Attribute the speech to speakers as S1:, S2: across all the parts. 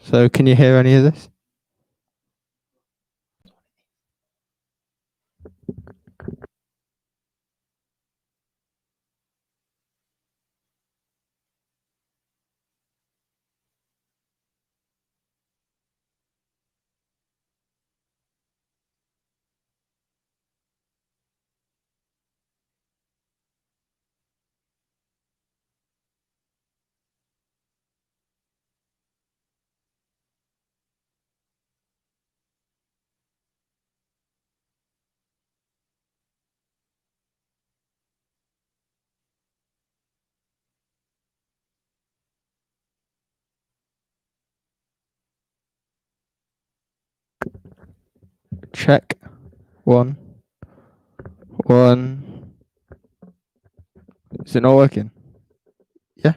S1: So can you hear any of this? Check. One. Is it not working? Yeah.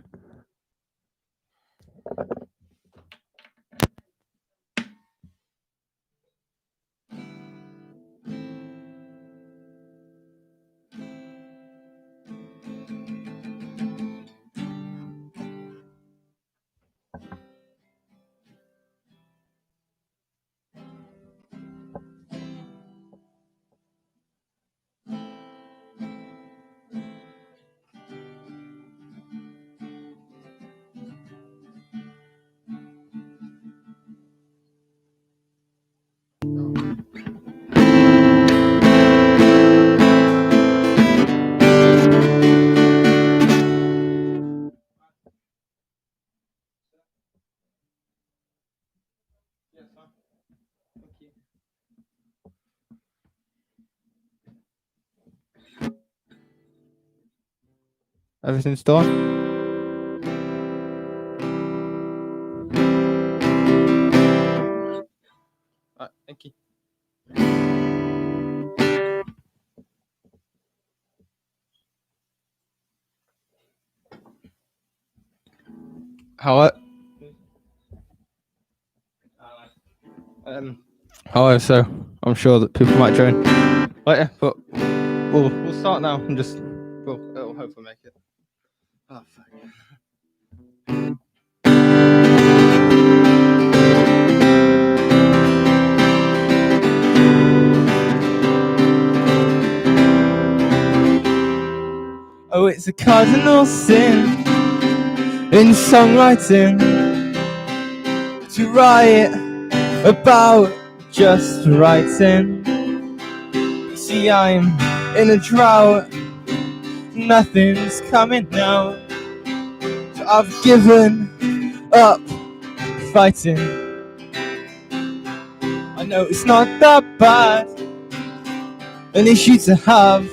S1: Everything's done. Right, thank you. Hello, so I'm sure that people might join later, but we'll start now and just it'll hopefully make it. Oh, fuck. Oh, it's a cardinal sin in songwriting to write about just writing. See, I'm in a drought, nothing's coming now, so I've given up fighting. I know it's not that bad, an issue to have.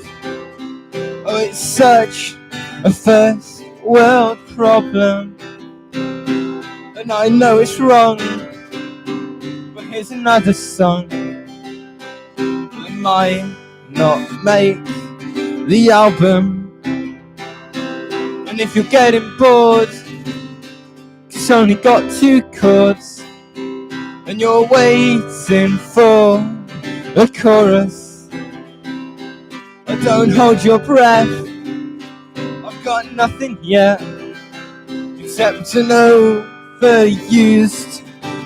S1: Oh, it's such a first world problem, and I know it's wrong, but here's another song that might not make the album. And if you're getting bored, it's only got 2 chords, and you're waiting for a chorus. Don't hold your breath, I've got nothing yet except an overused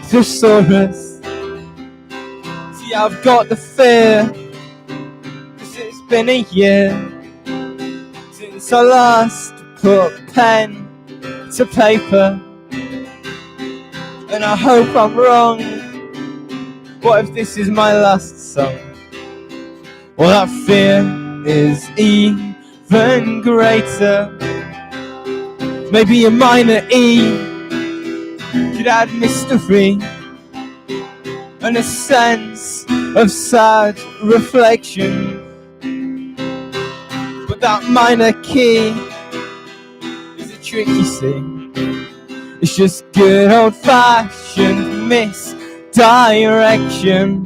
S1: thesaurus. See, I've got the fear, 'cause it's been a year since I last put pen to paper, and I hope I'm wrong. What if this is my last song? Well, that fear is even greater. Maybe a minor E could add mystery and a sense of sad reflection. But that minor key is a trick, you see. It's just good old-fashioned misdirection.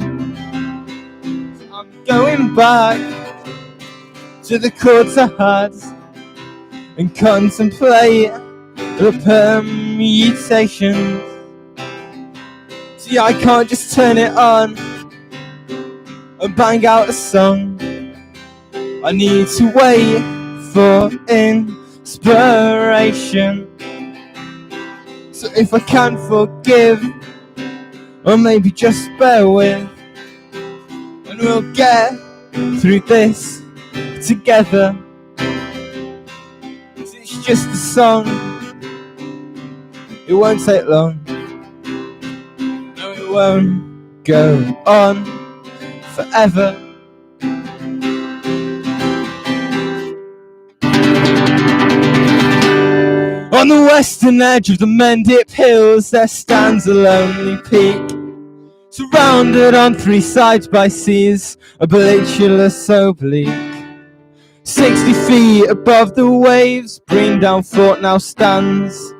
S1: I'm going back to the chords I had and contemplate the permutations. See, I can't just turn it on and bang out a song. I need to wait for inspiration. So if I can forgive or maybe just bear with, and we'll get through this together. 'Cause it's just a song, it won't take long. No, it won't go on forever. On the western edge of the Mendip Hills there stands a lonely peak, surrounded on three sides by seas, a peninsula so bleak. 60 feet above the waves, Breandown Fort now stands.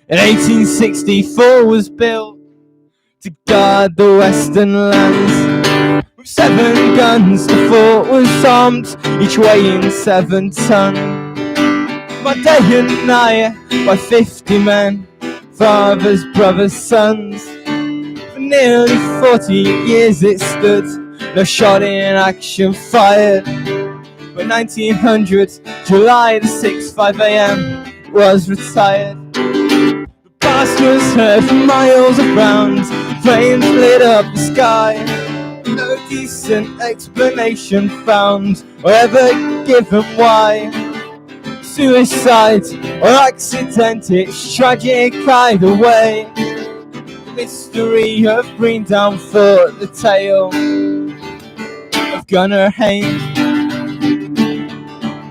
S1: In 1864 was built to guard the western lands. With 7 guns the fort was armed, each weighing 7 ton. By day and night, by 50 men, fathers, brothers, sons. For nearly 40 years it stood, no shot in action fired. But 1900, July the 6th, 5 a.m, it was retired. The blast was heard for miles around, flames lit up the sky. No decent explanation found, or ever given why. Suicide or accident, it's tragic either way. The mystery of Breandown Fort, the tale of Gunner Haynes.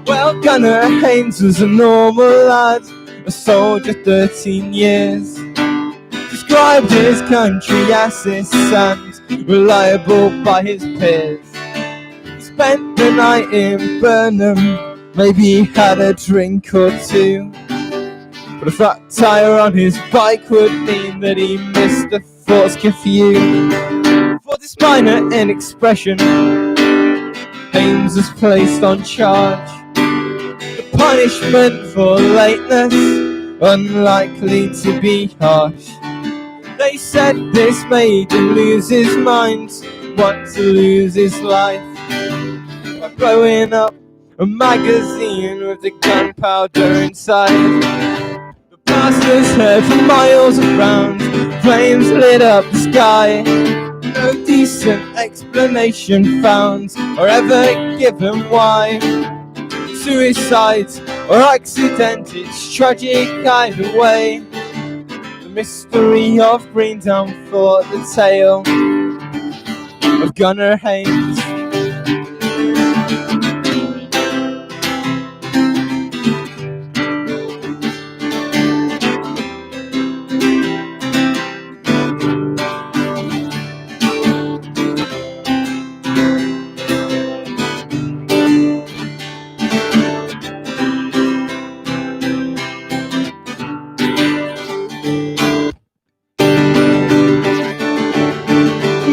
S1: Well, Gunner Haynes was a normal lad, a soldier 13 years. Described his country as his sand, reliable by his peers. He spent the night in Burnham, maybe he had a drink or two, but a flat tire on his bike would mean that he missed the fort's curfew. For this minor inexpression, Haynes was placed on charge. The punishment for lateness, unlikely to be harsh. They said this made him lose his mind, want to lose his life. By blowing up a magazine with the gunpowder inside. The blast was heard for miles around, flames lit up the sky. No decent explanation found, or ever given why. Suicide or accident, it's tragic either way. The mystery of Breandown Fort, the tale of Gunner Haynes.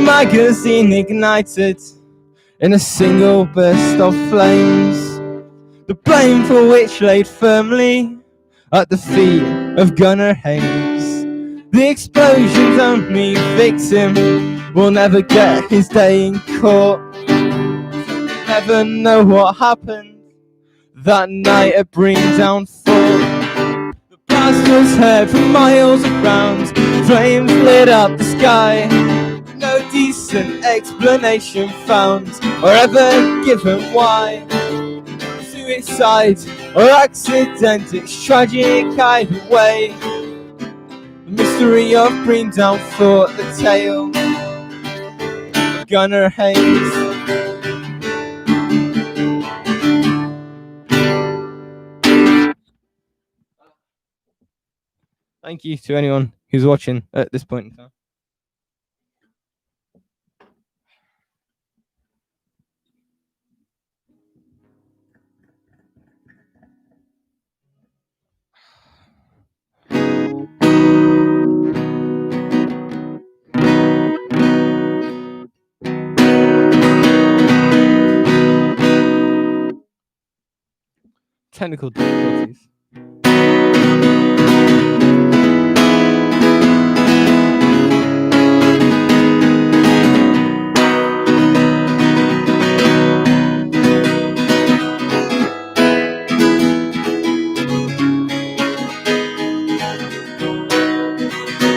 S1: Magazine ignited in a single burst of flames, the blame for which laid firmly at the feet of Gunner Haynes. The explosion's only victim will never get his day in court. Never know what happened that night at Breandown Fort. The blast was heard for miles around, flames lit up the sky. No decent explanation found, or ever given why. Suicide or accident, it's tragic either way. The mystery of Breandown Fort, the tale of Gunner Haynes. Thank you to anyone who's watching at this point in time. Technical difficulties.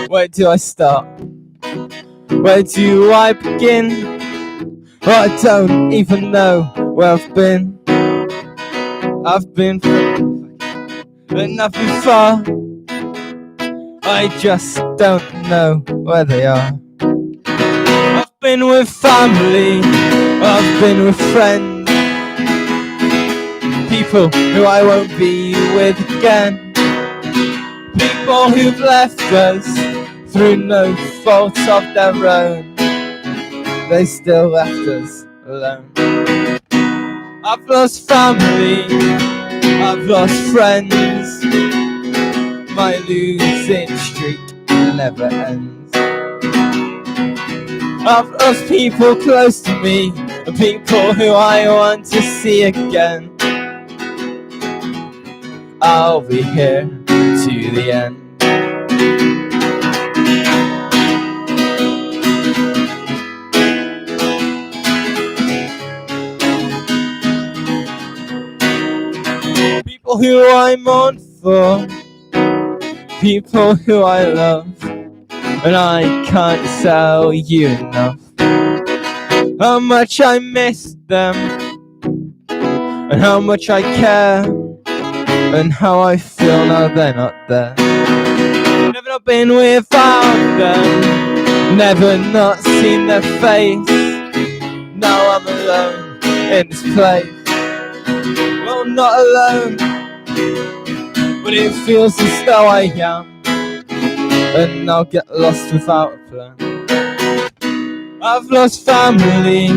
S1: Where do I start? Where do I begin? I don't even know where I've been. I've been but nothing far. I just don't know where they are. I've been with family, I've been with friends, people who I won't be with again, people who've left us through no fault of their own. They still left us alone. I've lost family, I've lost friends, my losing streak never ends. I've lost people close to me, and people who I want to see again. I'll be here to the end. People who I mourn for, people who I love, and I can't tell you enough how much I miss them, and how much I care, and how I feel now they're not there. Never not been without them, never not seen their face. Now I'm alone in this place. Well, not alone, but it feels as though I am, and I'll get lost without a plan. I've lost family,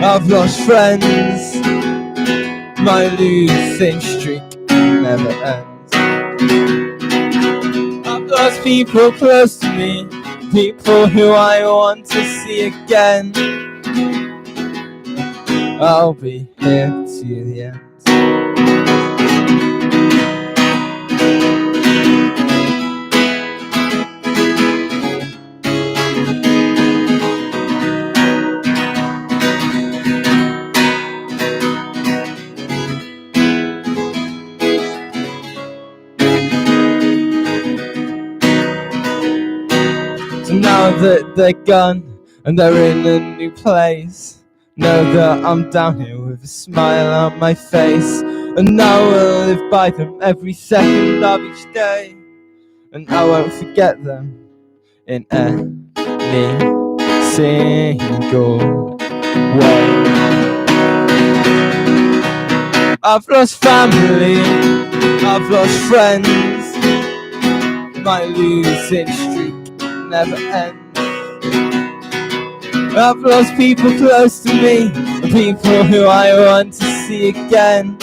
S1: I've lost friends, my losing streak never ends. I've lost people close to me, people who I want to see again. I'll be here to the end. So now that they're gone and they're in a new place, know that I'm down here with a smile on my face, and now I'll live by them every second of each day, and I won't forget them in any single way. I've lost family, I've lost friends, my losing streak never ends. I've lost people close to me, people who I want to see again.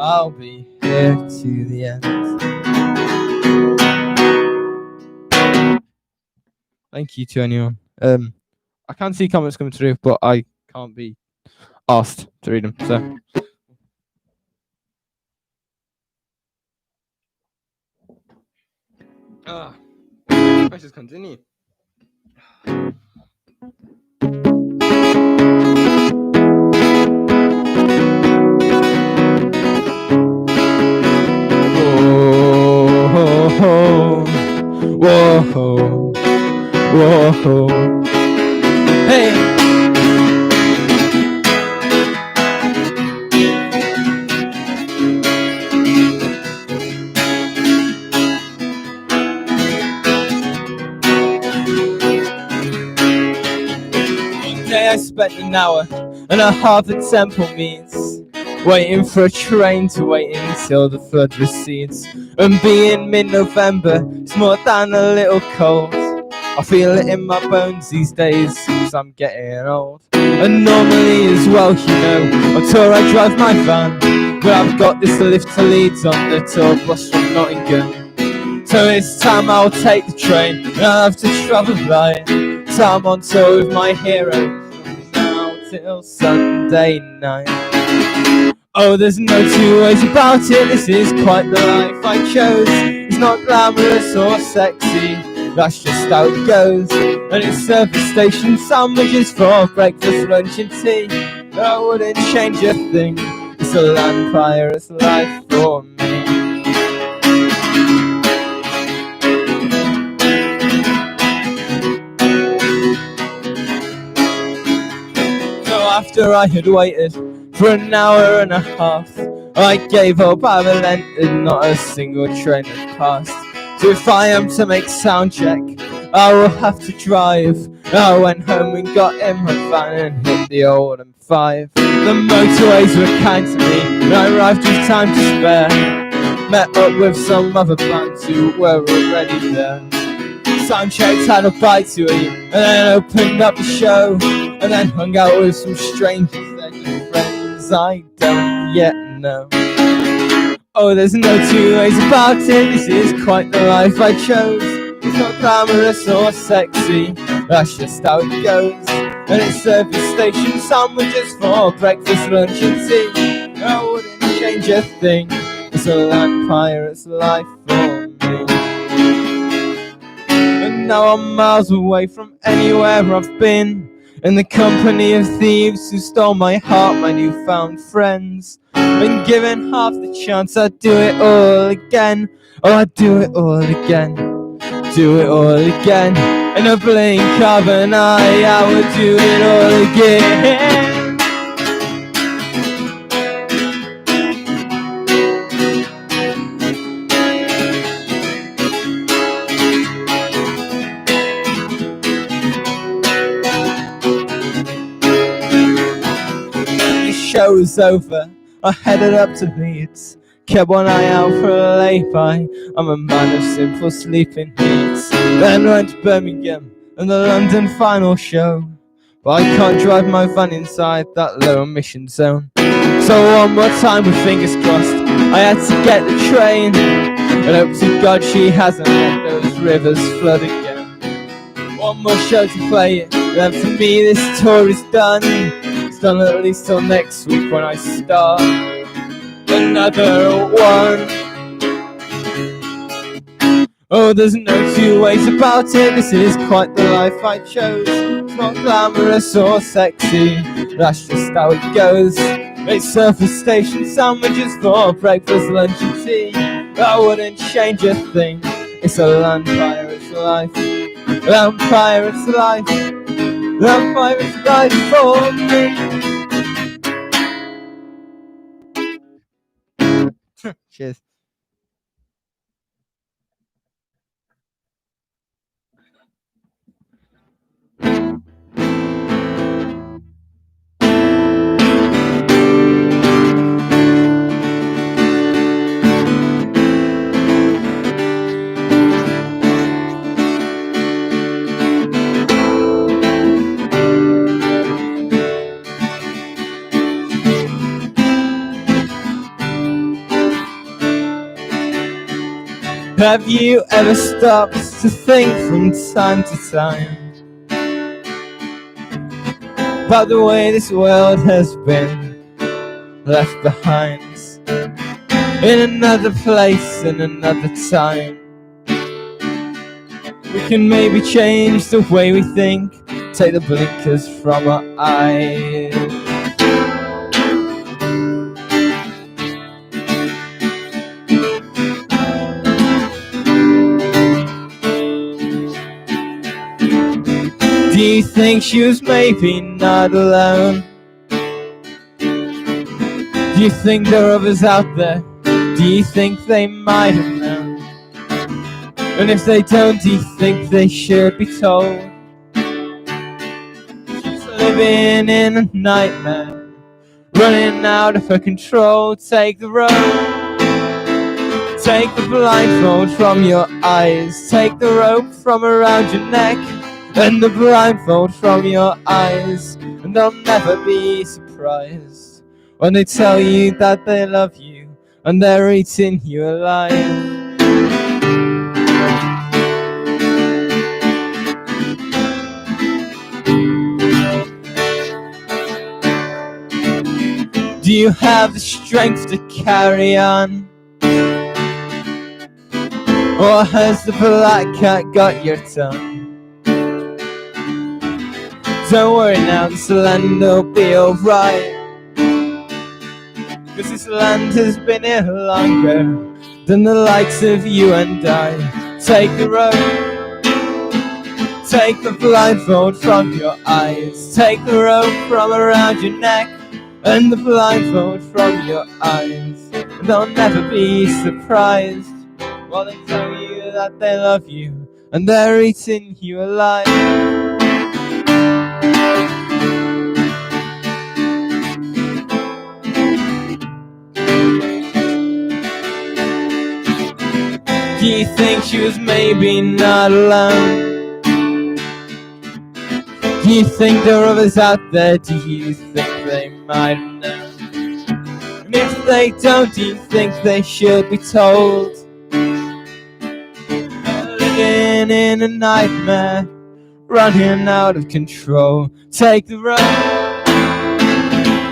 S1: I'll be here to the end. Thank you to anyone. I can see comments coming through, but I can't be asked to read them. So. Let's just continue. Whoa, whoa, hey. I spent an hour and a half at Temple Meads, waiting for a train to wait until the flood recedes. And being mid-November, it's more than a little cold. I feel it in my bones these days, cause I'm getting old. And normally as well, you know, on tour I drive my van, but I've got this lift to Leeds on the tour bus from Nottingham. So it's time I'll take the train, and I'll have to travel by. So I'm on tour with my hero till Sunday night. Oh, there's no two ways about it, this is quite the life I chose. It's not glamorous or sexy, that's just how it goes. And it's service station sandwiches for breakfast, lunch and tea. I wouldn't change a thing, it's a land pirate's life for me. after I had waited for an hour and a half, I gave up, I relented, not a single train had passed. So if I am to make sound check, I will have to drive. I went home and got in my van and hit the old M5. The motorways were kind to me, and I arrived with time to spare. Met up with some other bands who were already there. Sound checked, had a bite to eat, and then opened up the show, and then hung out with some strangers, they're just friends I don't yet know. Oh, there's no two ways about it, this is quite the life I chose. It's not glamorous or sexy, that's just how it goes. And it's service station sandwiches for breakfast, lunch and tea. I wouldn't change a thing, it's a land pirate's life for me. And now I'm miles away from anywhere I've been, in the company of thieves who stole my heart, my newfound friends. And given half the chance, I'd do it all again. Oh, I'd do it all again. Do it all again. In a blink of an eye, I would do it all again. The show was over, I headed up to Leeds, kept one eye out for a lay-by. I'm a man of simple sleeping needs. Then went to Birmingham and the London final show, but I can't drive my van inside that low emission zone. So one more time with fingers crossed, I had to get the train, and hope to God she hasn't let those rivers flood again. One more show to play, then for me this tour is done. It's done at least till next week when I start another one. Oh, there's no two ways about it, this is quite the life I chose. It's not glamorous or sexy, that's just how it goes. It's surface station sandwiches for breakfast, lunch and tea. I wouldn't change a thing, it's a land pirate's life. Land pirate's life. Land pirate's life for me. Cheers. Have you ever stopped to think from time to time about the way this world has been left behind, in another place, in another time? We can maybe change the way we think, take the blinkers from our eyes. Do you think she was maybe not alone? Do you think there are others out there? Do you think they might have known? And if they don't, do you think they should be told? She's living in a nightmare, running out of her control. Take the road, take the blindfold from your eyes, take the rope from around your neck, and the blindfold from your eyes, and they'll never be surprised when they tell you that they love you and they're eating you alive. Do you have the strength to carry on? Or has the black cat got your tongue? Don't worry now, this land will be alright, 'cause this land has been here longer than the likes of you and I. Take the road, Take the blindfold from your eyes. Take the rope from around your neck and the blindfold from your eyes. And they'll never be surprised while they tell you that they love you and they're eating you alive. Do you think she was maybe not alone? Do you think there are others out there? Do you think they might have known? And if they don't, do you think they should be told? They're living in a nightmare, running out of control. Take the rope,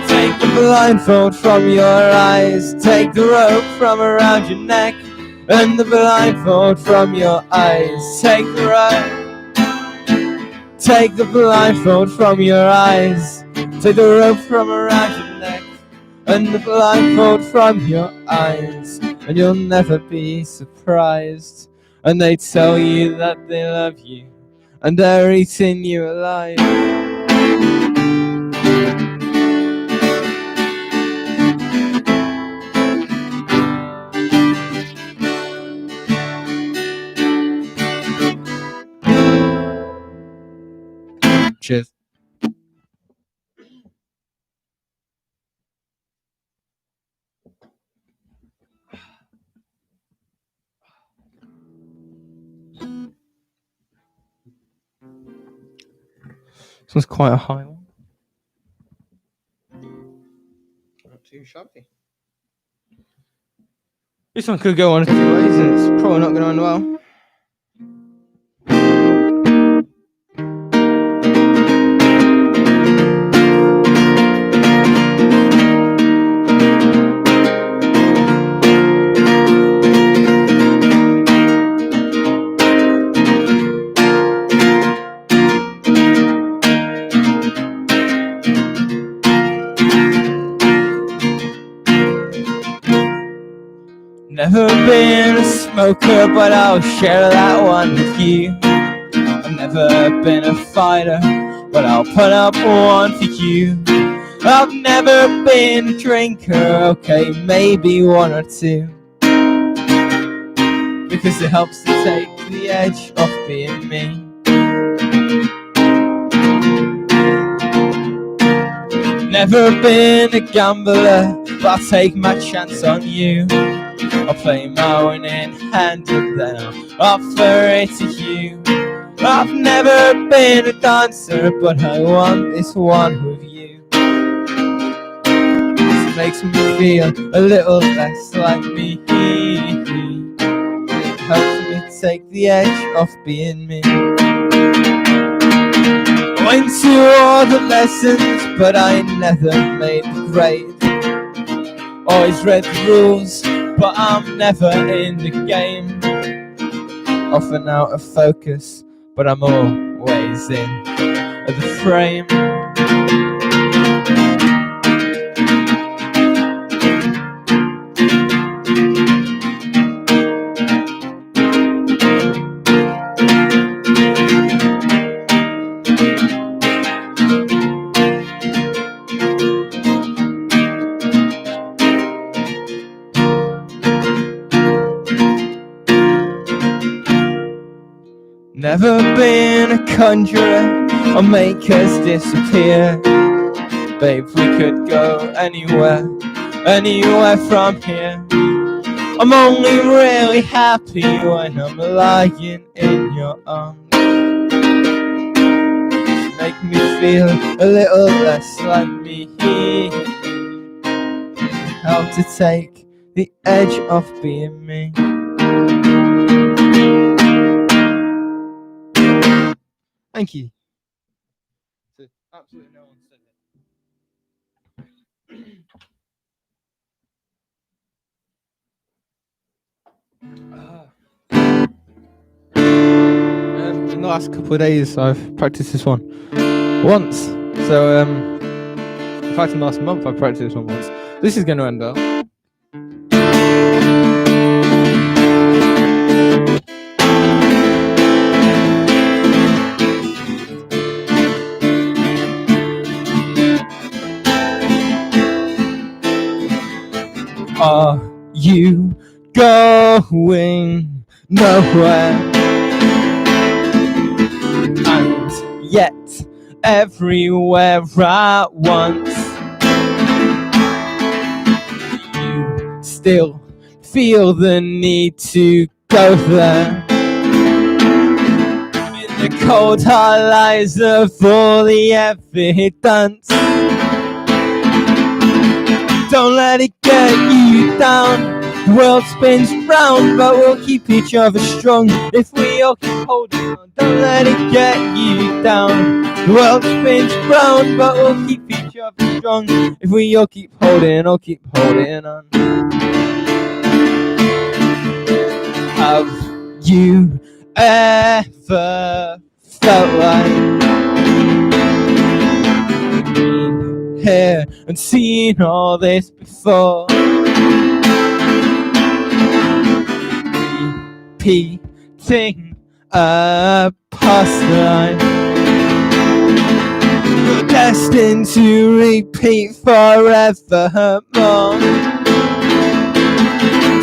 S1: take the blindfold from your eyes. Take the rope from around your neck and the blindfold from your eyes. Take the rope, take the blindfold from your eyes. Take the rope from around your neck and the blindfold from your eyes. And you'll never be surprised. And they tell you that they love you and they're eating you alive. Cheers. This one's quite a high one. Not too shabby. This one could go on a few ways and it's probably not going to end well. Never been a smoker, but I'll share that one with you. I've never been a fighter, but I'll put up one for you. I've never been a drinker, okay, maybe one or two, because it helps to take the edge off being me. Never been a gambler, but I'll take my chance on you. I'll play my winning hand and then I'll offer it to you. I've never been a dancer, but I want this one with you. This makes me feel a little less like me. It helps me take the edge off being me. Went to all the lessons, but I never made the grade. Always read the rules, but I'm never in the game. Often out of focus, but I'm always in the frame. Never been a conjurer or make us disappear. Babe, we could go anywhere, anywhere from here. I'm only really happy when I'm lying in your arms. Make me feel a little less like me. Help to take the edge off being me. Thank you. Absolutely no one said it. In the last couple of days, I've practiced this one once. So, in fact, in the last month, I've practiced this one once. This is going to end up. Are you going nowhere? And yet, everywhere at once, you still feel the need to go there. In the cold hard lies of all the evidence, don't let it get you down. The world spins round, but we'll keep each other strong if we all keep holding on. Don't let it get you down. The world spins round, but we'll keep each other strong if we all keep holding on. Have you ever felt like been here and seen all this before? Repeating a past life, you're destined to repeat forevermore.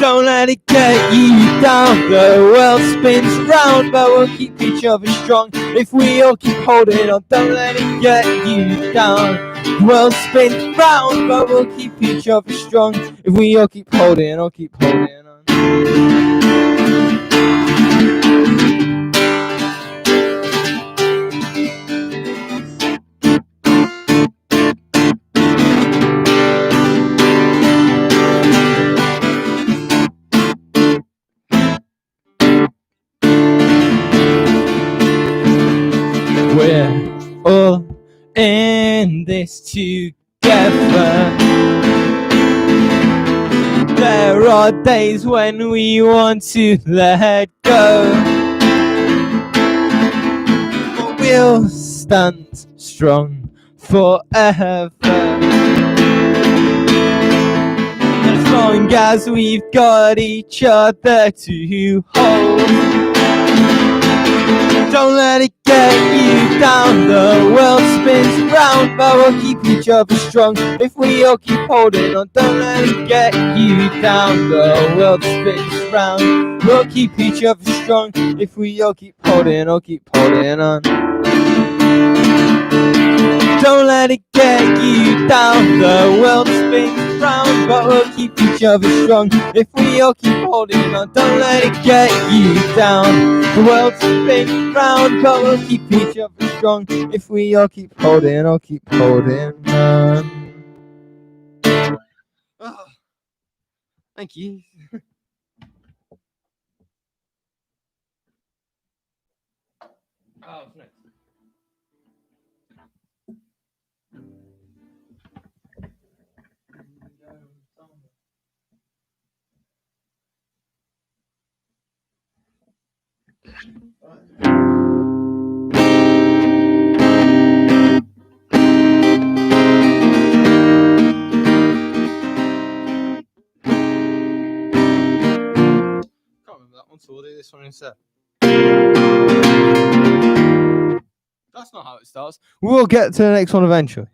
S1: Don't let it get you down. The world spins round, but we'll keep each other strong if we all keep holding on. Don't let it get you down. The world spins round, but we'll keep each other strong if we all keep holding on. We're all in this together. There are days when we want to let go, but we'll stand strong forever. As long as we've got each other to hold. Don't let it get you down. The world spins round, but we'll keep each other strong if we all keep holding on. Don't let it get you down. The world spins round, we'll keep each other strong if we all keep holding on. Don't let it get you down. The world spins round, but we'll keep each other strong if we all keep holding on. Don't let it get you down. The world spins round, but we'll keep each other strong if we all keep holding on. Oh, thank you. Oh, next. So we'll do this one instead. That's not how it starts. We'll get to the next one eventually.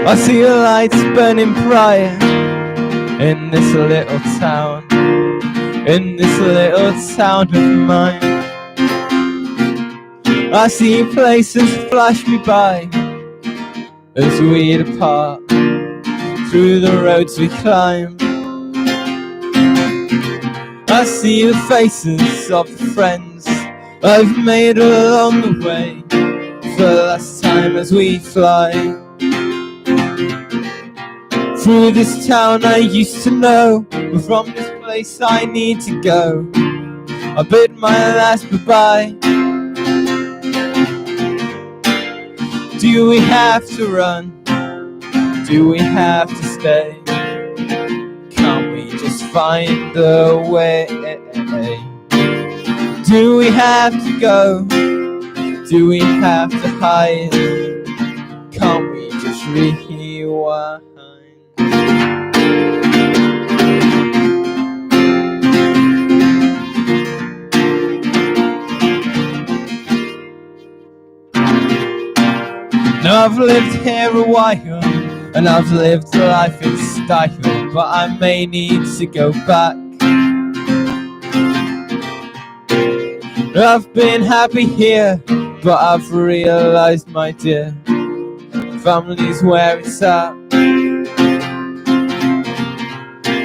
S1: I see the lights burning bright in this little town, of mine. I see places flash me by as we depart through the roads we climb. I see the faces of the friends I've made along the way for the last time as we fly. Through this town I used to know, but from this place I need to go. I bid my last goodbye. Do we have to run? Do we have to stay? Can't we just find a way? Do we have to go? Do we have to hide? Can't we just rewind? Now I've lived here a while, and I've lived life in style, but I may need to go back. I've been happy here, but I've realised, my dear, family's where it's at.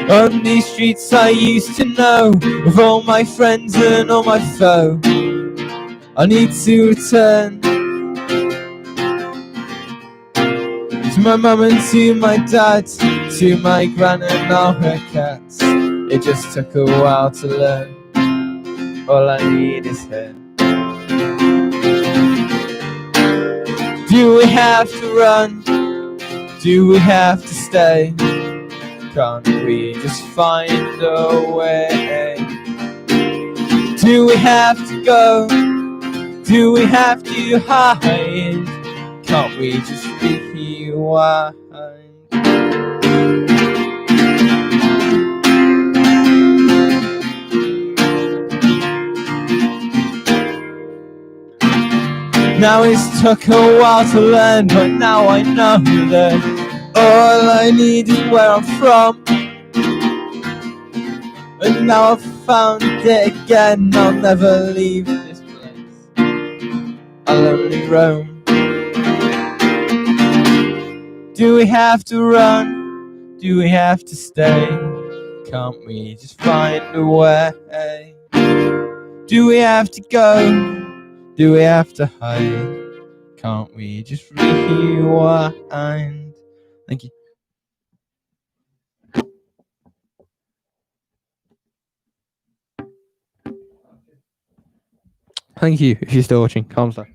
S1: On these streets I used to know, with all my friends and all my foe. I need to return to my mum and to my dad, to my gran and all her cats. It just took a while to learn, all I need is her. Do we have to run? Do we have to stay? Can't we just find a way? Do we have to go? Do we have to hide? Can't we just rewind? Now it's took a while to learn, but now I know that all I need is where I'm from. And now I've found it again, I'll never leave this place, I'll only roam. Do we have to run? Do we have to stay? Can't we just find a way? Do we have to go? Do we have to hide? Can't we just rewind? Thank you. Thank you, if you're still watching. Calm down.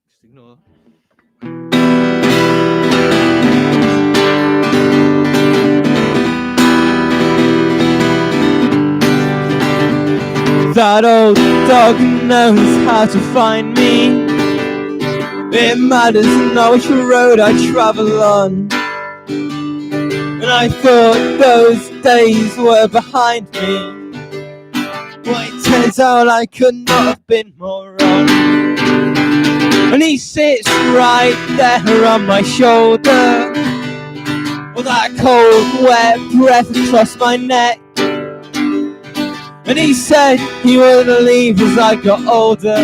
S1: Just ignore. That old dog knows how to find me. It matters not which road I travel on. And I thought those days were behind me. Well, it turns out I could not have been more wrong. And he sits right there on my shoulder, with that cold, wet breath across my neck. And he said he wouldn't leave as I got older,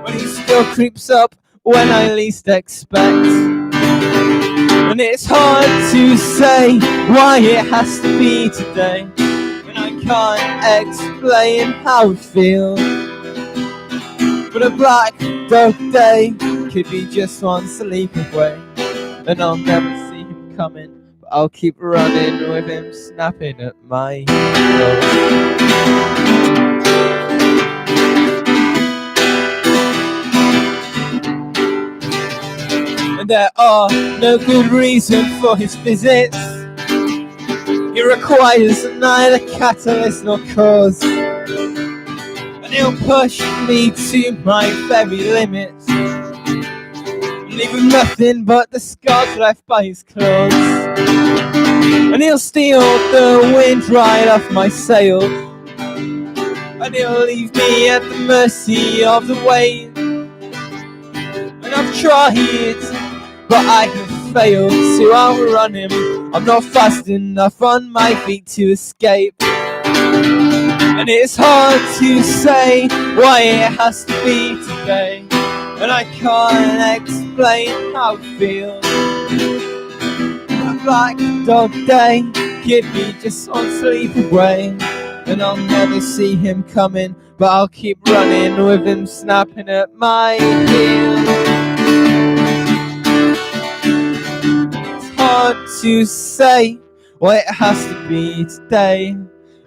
S1: but he still creeps up when I least expect. And it's hard to say why it has to be today, when I can't explain how it feels. But a black dog day could be just one sleep away, and I'll never see him coming, but I'll keep running with him snapping at my heels. And there are no good reason for his visits. He requires neither catalyst nor cause, and he'll push me to my very limits, leaving nothing but the scars left by his claws. And he'll steal the wind right off my sails, and he'll leave me at the mercy of the waves. And I've tried, but I have failed to outrun him. I'm not fast enough on my feet to escape. And it's hard to say why it has to be today, and I can't explain how it feels. A black dog day, give me just one sleep away, and I'll never see him coming, but I'll keep running with him snapping at my heels. It's hard to say why it has to be today,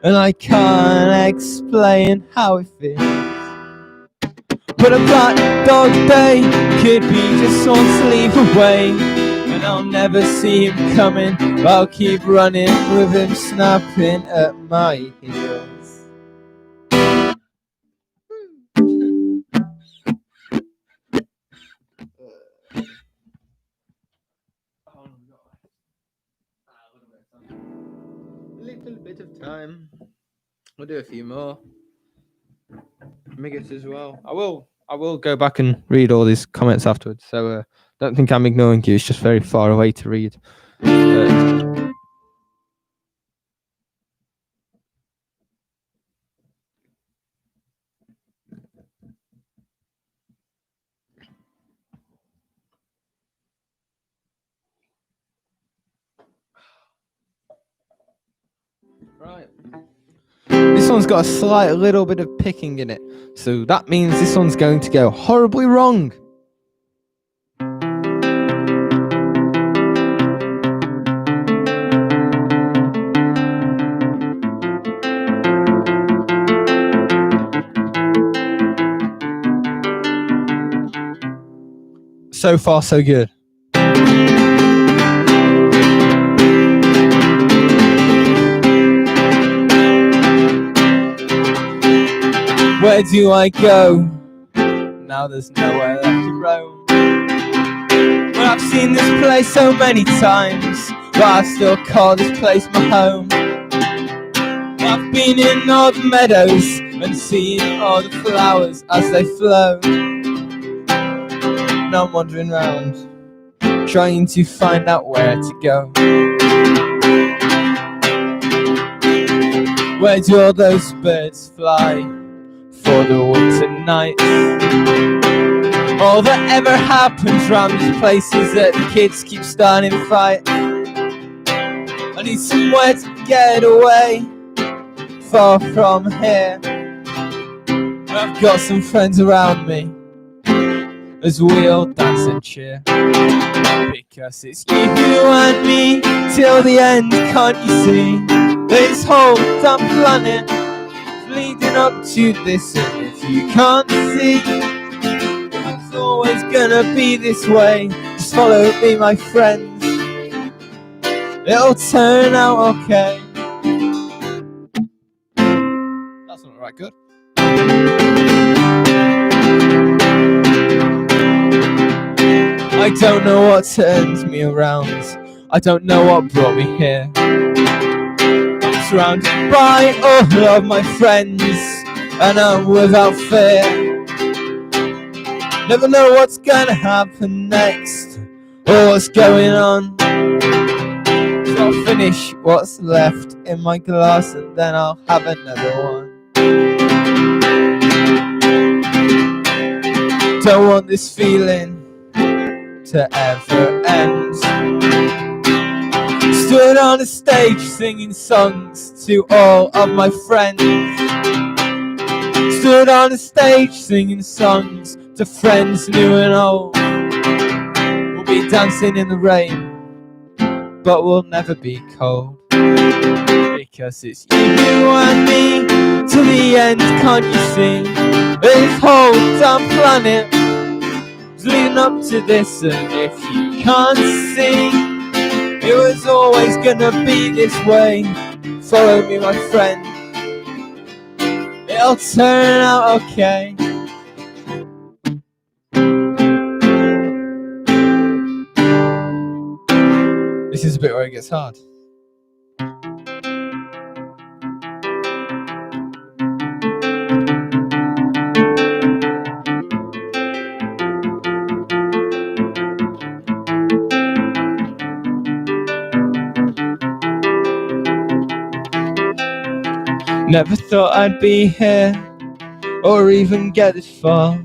S1: and I can't explain how it feels. But a black dog day could be just one sleep away, and I'll never see him coming. I'll keep running with him snapping at my heels. A little bit of time. We'll do a few more. Miggis as well. I will go back and read all these comments afterwards. So don't think I'm ignoring you. It's just very far away to read. Right. This one's got a slight little bit of picking in it. So that means this one's going to go horribly wrong. So far, so good. Where do I go? Now there's nowhere left to roam. Well, I've seen this place so many times, but I still call this place my home. I've been in all the meadows and seen all the flowers as they flow. Now I'm wandering round, trying to find out where to go. Where do all those birds fly for the winter nights? All that ever happens round these places that the kids keep starting fights. I need somewhere to get away, far from here. I've got some friends around me as we all dance and cheer, because it's you and me till the end. Can't you see this whole damn planet leading up to this? And if you can't see, it's always gonna be this way. Just follow me, my friends, it'll turn out okay. That's not right good. I don't know what turns me around, I don't know what brought me here. I'm surrounded by all of my friends, and I'm without fear. Never know what's gonna happen next, or what's going on. So I'll finish what's left in my glass, and then I'll have another one. Don't want this feeling to ever end. Stood on a stage singing songs to all of my friends. Stood on a stage singing songs to friends new and old. We'll be dancing in the rain, but we'll never be cold, because it's you and me to the end. Can't you see this whole damn planet leading up to this? And if you can't see, it was always gonna be this way. Follow me, my friend, it'll turn out okay. This is a bit where it gets hard. Never thought I'd be here, or even get this far.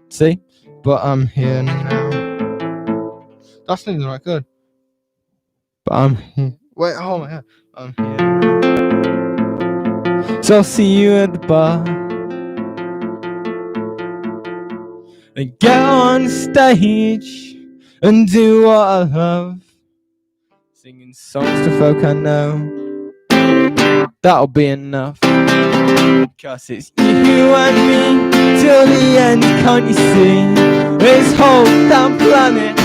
S1: See? But I'm here now. That's not right good. But I'm here. Wait, hold my head. I'm here. So I'll see you at the bar, and get on stage and do what I love, singing songs to folk I know. That'll be enough. 'Cause it's you and me till the end, can't you see? This whole damn planet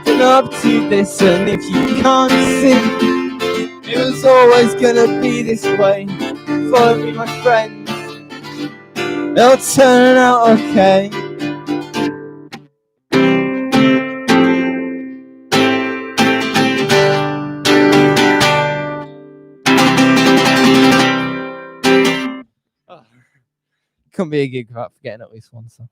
S1: leading up to this, and if you can't see, it was always gonna be this way. Follow me, my friends, it'll turn out okay. Couldn't be a gig without forgetting at least one song.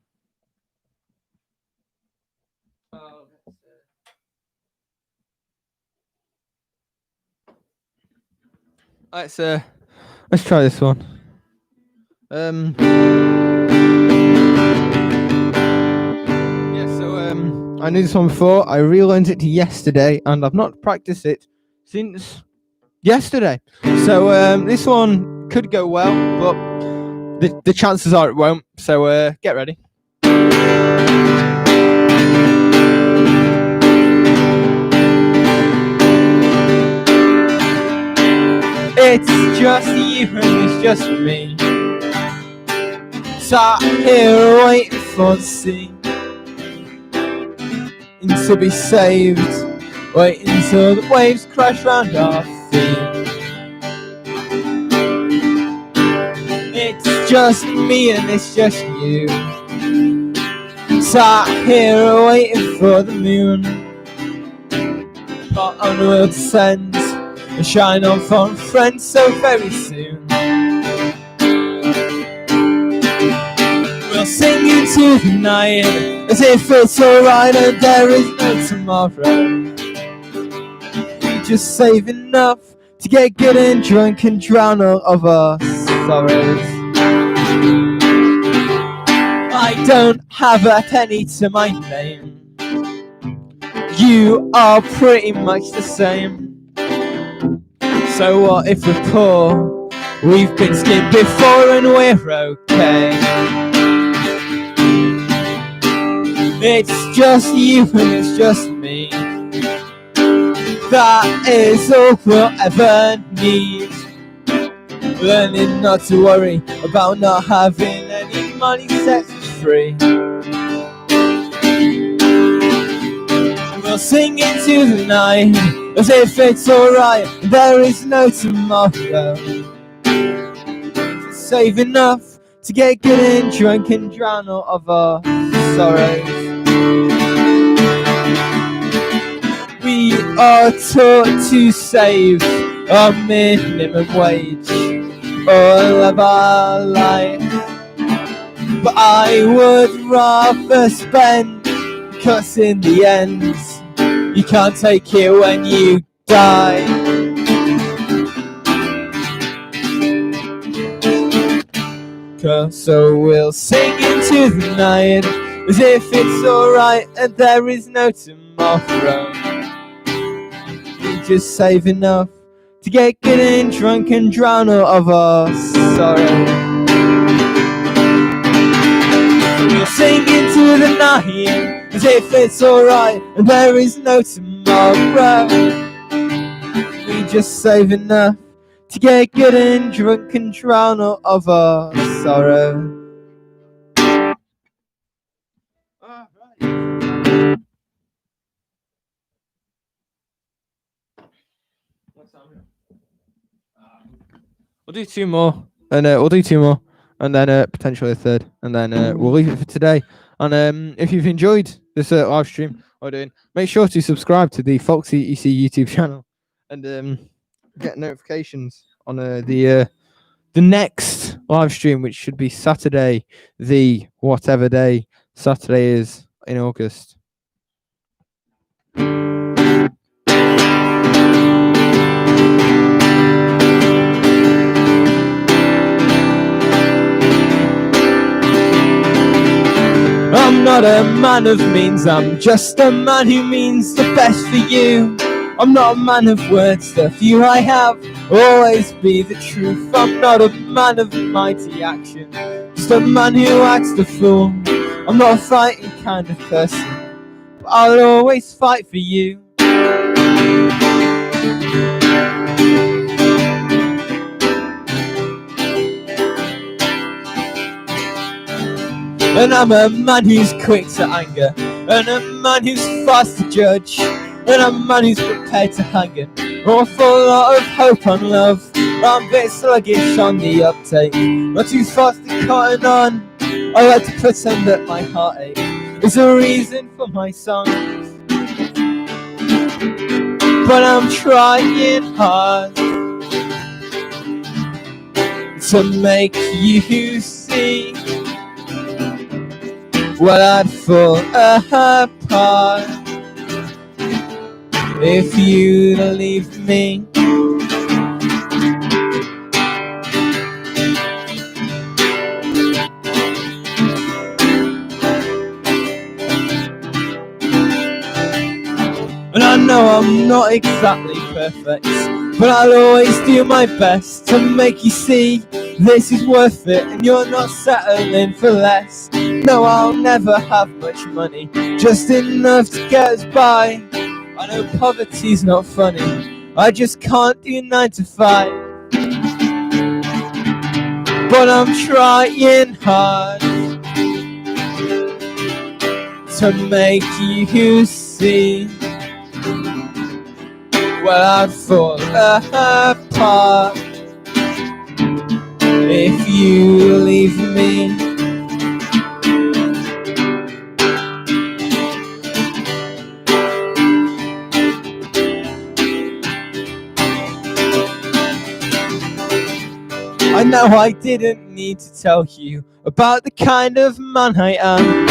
S1: Let's try this one. Yeah, so I knew this one before. I relearned it yesterday, and I've not practiced it since yesterday. So this one could go well, but the chances are it won't. So get ready. It's just you and it's just me, sat here waiting for the sea, and to be saved, waiting till the waves crash round our feet. It's just me and it's just you, sat here waiting for the moon, but onward descends and shine on from friends so very soon. We'll sing into the night as if it's alright and there is no tomorrow. We just save enough to get good and drunk and drown all of our sorrows. I don't have a penny to my name, you are pretty much the same. So what if we're poor? We've been skinned before and we're okay. It's just you and it's just me, that is all we'll ever need. Learning not to worry about not having any money sets us free. We'll sing into the night as if it's alright, there is no tomorrow. Save enough to get good and drunk and drown all of our sorrows. We are taught to save a minimum wage all of our life, but I would rather spend, 'cause in the end you can't take it when you die. So we'll sing into the night as if it's alright and there is no tomorrow. We just save enough to get good and drunk and drown all of our sorrow. We'll sing into the night as if it's alright and there is no tomorrow. We just save enough to get good and drunk and drown all of our sorrow. We'll do two more, and then potentially a third, and then we'll leave it for today. And if you've enjoyed this live stream we're doing, make sure to subscribe to the Folksy EC YouTube channel, and get notifications on the next live stream, which should be Saturday, the whatever day Saturday is in August. I'm not a man of means, I'm just a man who means the best for you. I'm not a man of words, the few I have always be the truth. I'm not a man of mighty action, just a man who acts the fool. I'm not a fighting kind of person, but I'll always fight for you. And I'm a man who's quick to anger, and a man who's fast to judge, and a man who's prepared to hang an awful lot of hope on love. I'm a bit sluggish on the uptake, not too fast to cotton on. I like to pretend that my heartache is a reason for my songs, but I'm trying hard to make you see. Well, I'd fall apart if you leave me. And I know I'm not exactly perfect, but I'll always do my best to make you see this is worth it and you're not settling for less. No, I'll never have much money, just enough to get us by. I know poverty's not funny, I just can't do 9 to 5. But I'm trying hard to make you see. Well, I'd fall apart if you leave me. I know I didn't need to tell you about the kind of man I am,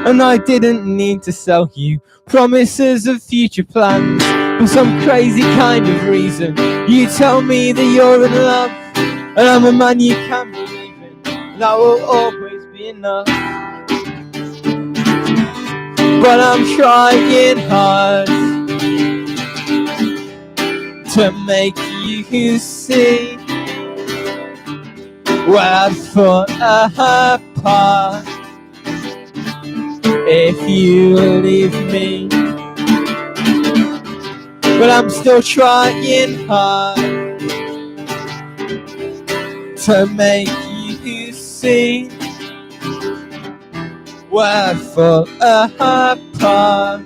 S1: and I didn't need to sell you promises of future plans. For some crazy kind of reason, you tell me that you're in love, and I'm a man you can believe in. That will always be enough. But I'm trying hard to make you see. Well, I'd fall apart if you leave me. But I'm still trying hard to make you see. Well, I'd fall apart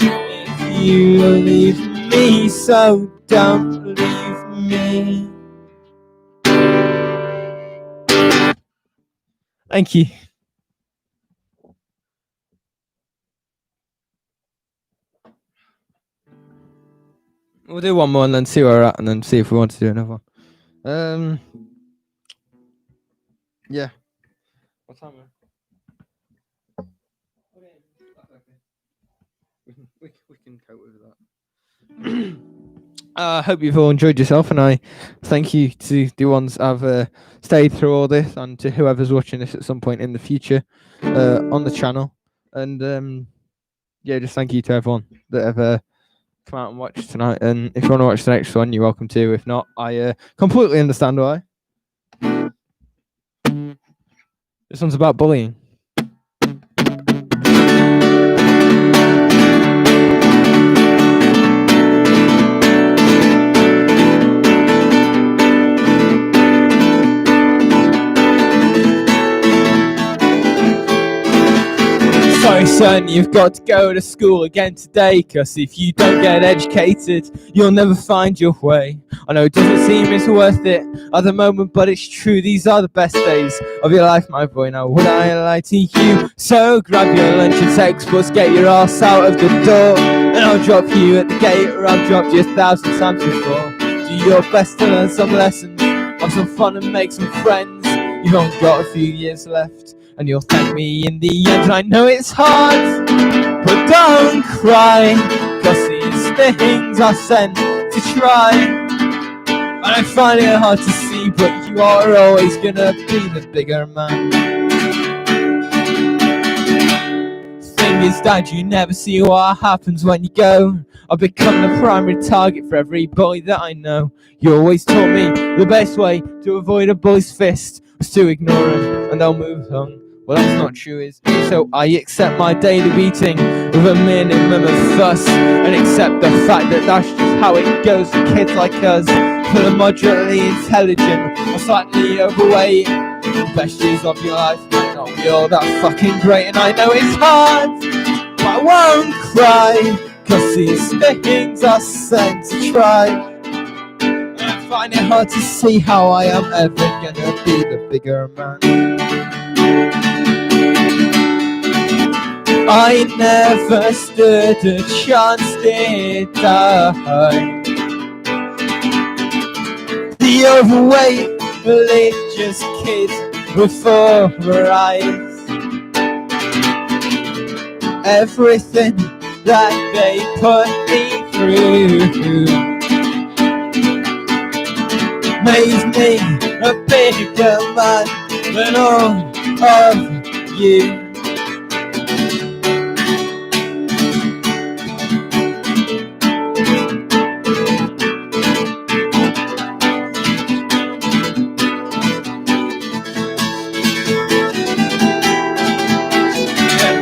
S1: if you leave me, so don't leave me. Thank you. We'll do one more and then see where we're at, and then see if we want to do another one. Yeah. What time? We can cope with that. I hope you've all enjoyed yourself, and I thank you to the ones I've stayed through all this, and to whoever's watching this at some point in the future on the channel. And yeah, just thank you to everyone that have come out and watched tonight. And if you want to watch the next one, you're welcome to. If not, I completely understand why. This one's about bullying. Sorry son, you've got to go to school again today, 'cause if you don't get educated, you'll never find your way. I know it doesn't seem it's worth it at the moment, but it's true, these are the best days of your life, my boy. Now would I lie to you? So grab your lunch and textbooks, get your ass out of the door, and I'll drop you at the gate, or I've dropped you 1,000 times before. Do your best to learn some lessons, have some fun and make some friends. You've only got a few years left, and you'll thank me in the end. I know it's hard, but don't cry, 'cause these things are sent to try. And I find it hard to see, but you are always gonna be the bigger man. Thing is, Dad, you never see what happens when you go. I've become the primary target for every boy that I know. You always taught me the best way to avoid a bully's fist was to ignore him and they'll move on. Well, that's not true, is it? So I accept my daily beating with a minimum of fuss, and accept the fact that that's just how it goes for kids like us, for the moderately intelligent or slightly overweight. The best years of your life, not be all that fucking great, and I know it's hard, but I won't cry, cause these things are sent to try. And I find it hard to see how I am ever gonna be the bigger man. I never stood a chance, did I? The overweight, religious kid before her eyes. Everything that they put me through made me a bigger man than all of you.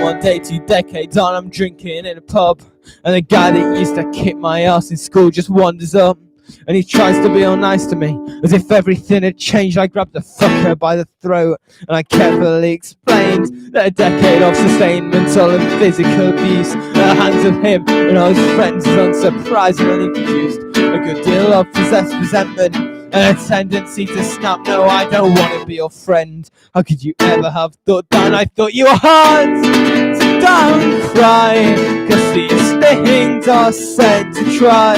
S1: One day, 2 decades on, I'm drinking in a pub, and the guy that used to kick my ass in school just wanders up, and he tries to be all nice to me, as if everything had changed. I grabbed the fucker by the throat, and I carefully explained that a decade of sustained mental and physical abuse at the hands of him and all his friends is unsurprisingly produced a good deal of possessed resentment and a tendency to snap. No, I don't want to be your friend. How could you ever have thought that? I thought you were hard, so don't cry, cause these things are sent to try.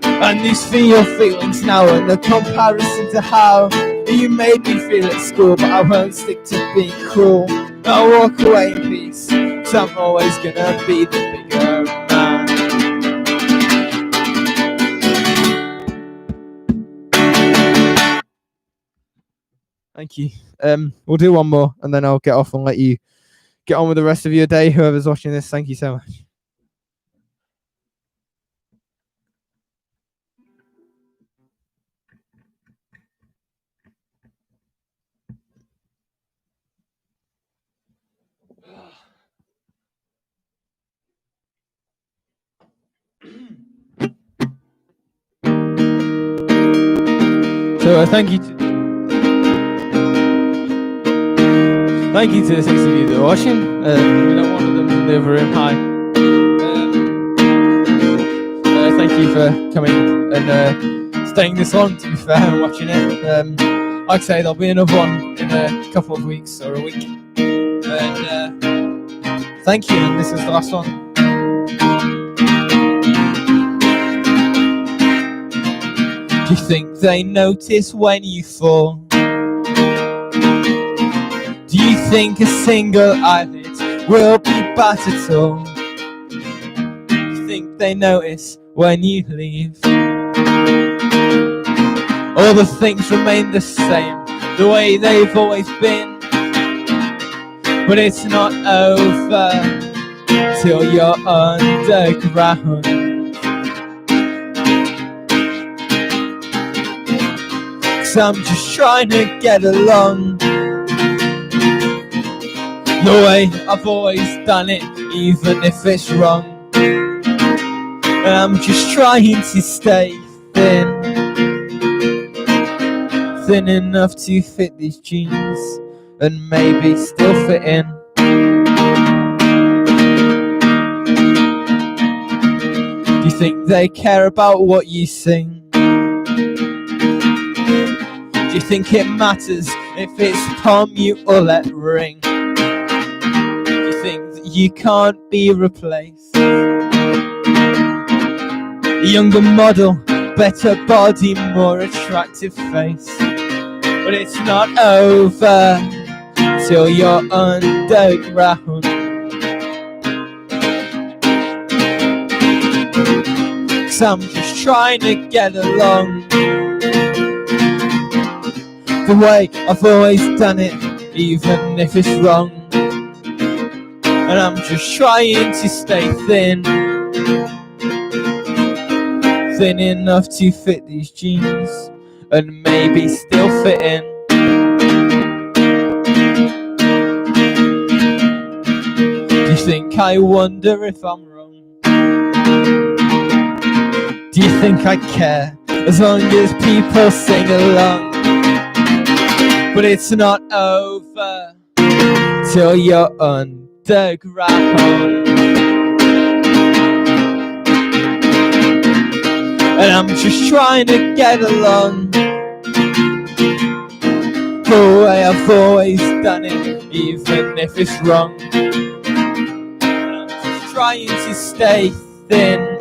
S1: And these feel feelings now, and the comparison to how you made me feel at school. But I won't stick to being cruel, I'll walk away in peace, cause I'm always gonna be the bigger man. Thank you. We'll do one more, and then I'll get off and let you get on with the rest of your day. Whoever's watching this, thank you so much. So thank you to the 6 of you that are watching. We don't want them in the other room. Hi. Thank you for coming and staying this long, to be fair, and watching it. Like I say, there'll be another one in a couple of weeks or a week. And thank you, and this is the last one. Do you think they notice when you fall? Do you think a single eyelid will be battered at all? Do you think they notice when you leave? All the things remain the same, the way they've always been. But it's not over till you're underground. I'm just trying to get along the way I've always done it, even if it's wrong. And I'm just trying to stay thin enough to fit these jeans and maybe still fit in. Do you think they care about what you sing? Do you think it matters if it's palm mute or let ring? Do you think that you can't be replaced? A younger model, better body, more attractive face. But it's not over till you're underground. Cause I'm just trying to get along the way I've always done it, even if it's wrong. And I'm just trying to stay thin enough to fit these jeans and maybe still fit in. Do you think I wonder if I'm wrong? Do you think I care as long as people sing along? But it's not over till you're underground. And I'm just trying to get along the way I've always done it, even if it's wrong. And I'm just trying to stay thin,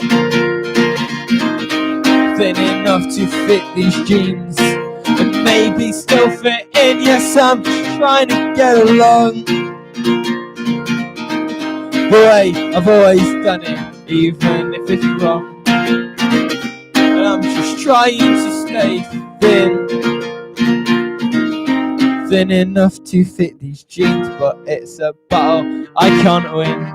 S1: thin enough to fit these jeans and maybe still fit in. Yes, I'm just trying to get along the way I've always done it, even if it's wrong. And I'm just trying to stay thin, thin enough to fit these jeans, but it's a battle I can't win.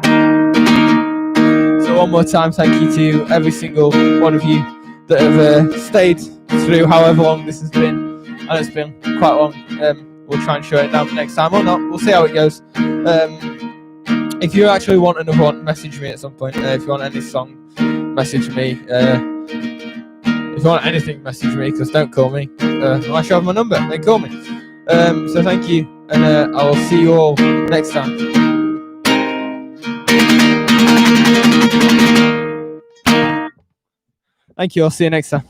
S1: So one more time, thank you to every single one of you that have stayed through however long this has been, and it's been quite long. We'll try and show it down next time or not, we'll see how it goes. If you actually want another one, message me at some point. If you want any song, message me. If you want anything, message me, because don't call me unless you have my number, then call me. So thank you, and I will see you all next time. Thank you, I'll see you next time.